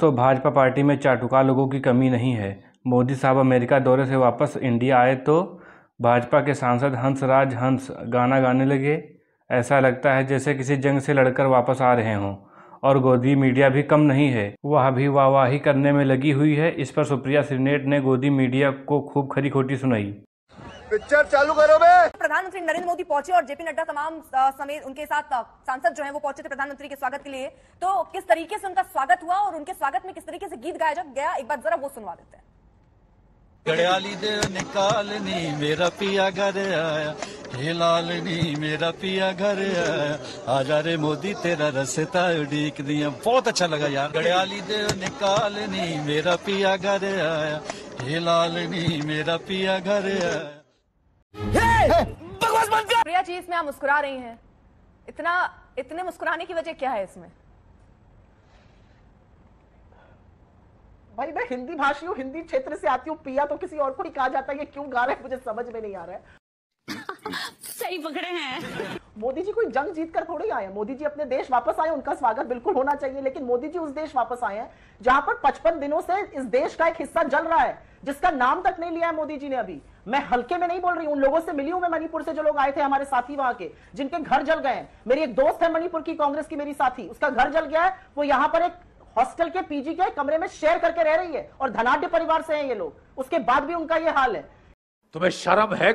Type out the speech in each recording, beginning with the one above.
दोस्तों, भाजपा पार्टी में चाटुकार लोगों की कमी नहीं है। मोदी साहब अमेरिका दौरे से वापस इंडिया आए तो भाजपा के सांसद हंसराज हंस गाना गाने लगे। ऐसा लगता है जैसे किसी जंग से लड़कर वापस आ रहे हों। और गोदी मीडिया भी कम नहीं है, वह भी वाहवाही करने में लगी हुई है। इस पर सुप्रिया श्रीनेट ने गोदी मीडिया को खूब खरी खोटी सुनाई। पिक्चर चालू करो बे। प्रधानमंत्री नरेंद्र मोदी पहुंचे और जेपी नड्डा तमाम समेत उनके साथ सांसद जो हैं वो पहुंचे थे प्रधानमंत्री के स्वागत के लिए। तो किस तरीके से उनका स्वागत हुआ और उनके स्वागत में किस तरीके से गीत गाया गया, एक बार जरा वो सुनवा देते हैं। गड़ियाली दे निकालनी मेरा पिया घर आया, हे लालनी मेरा पिया घर आया, आजा रे मोदी तेरा रस्ता उड़ीक दिया। बहुत अच्छा लगा यार। गड़ियाली दे निकालनी मेरा पिया घर आया, हे लालनी मेरा पिया घर आया। प्रिया जी, इसमें आप मुस्कुरा रही हैं, इतने मुस्कुराने की वजह क्या है इसमें? भाई मैं हिंदी भाषी हूँ, हिंदी क्षेत्र से आती हूँ। पिया तो किसी और को नहीं कहा जाता है, ये क्यों गा रहे हैं मुझे समझ में नहीं आ रहा है। सही पकड़े हैं। मोदी जी कोई जंग जीत कर थोड़ी आए हैं। मोदी जी अपने देश वापस आए, उनका स्वागत बिल्कुल होना चाहिए, लेकिन मोदी जी उस देश वापस आए हैं जहां पर 55 दिनों से इस देश का एक हिस्सा जल रहा है, जिसका नाम तक नहीं लिया है मोदी जी ने अभी। मैं हल्के में नहीं बोल रही हूं, उन लोगों से मिली हूं मैं मणिपुर से, जो लोग आए थे हमारे साथी वहां के, जिनके घर जल गए हैं। मेरी एक दोस्त है मणिपुर की, कांग्रेस की मेरी साथी, उसका घर जल गया है। वो यहां पर एक हॉस्टल के पीजी के कमरे में शेयर करके रह रही है, और धनाढ्य परिवार से हैं ये लोग, उसके बाद भी उनका ये हाल है। तुम्हें शर्म है?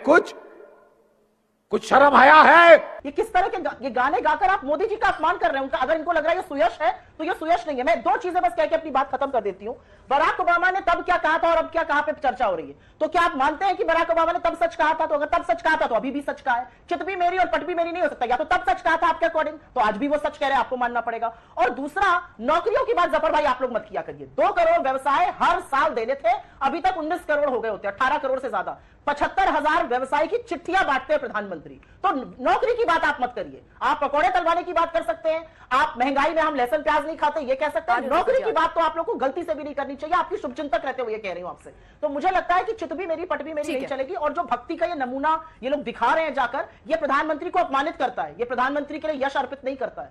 कुछ शर्म आया है? ये किस तरह के ये गाने गाकर आप मोदी जी का अपमान कर रहे हैं उनका। अगर इनको लग रहा है ये सुयश है तो ये सुयश नहीं है। मैं दो चीजें बस कह के अपनी बात खत्म कर देती हूं। बराक ओबामा ने तब क्या कहा था और अब क्या कहा पे चर्चा हो रही है। तो क्या आप मानते हैं कि बराक ओबामा ने तब सच कहा था? तो अगर तब सच कहा था तो अभी भी सच कहा है। चित भी मेरी और पट भी मेरी नहीं हो सकता। या तो तब सच कहा था आपके अकॉर्डिंग, तो आज भी वो सच कह रहे हैं, आपको मानना पड़ेगा। और दूसरा, नौकरियों की बात जफर भाई आप लोग मत किया करिए। 2 करोड़ व्यवसाय हर साल देने थे, अभी तक 19 करोड़ हो गए होते, 18 करोड़ से ज्यादा। 75,000 व्यवसाय की चिट्ठियां बांटते हैं प्रधानमंत्री। तो नौकरी की बात आप मत करिए। आप पकौड़े तलवाने की बात कर सकते हैं, आप महंगाई में हम लहसुन प्याज नहीं खाते ये कह सकते हैं। नौकरी की बात तो आप लोग को गलती से भी नहीं करनी चाहिए। आपकी शुभचिंतक रहते हुए ये कह रही हूं आपसे। तो मुझे लगता है कि चित भी मेरी पट भी मेरी नहीं चलेगी। और जो भक्ति का ये नमूना ये लोग दिखा रहे हैं जाकर, ये प्रधानमंत्री को अपमानित करता है, ये प्रधानमंत्री के लिए यश अर्पित नहीं करता है।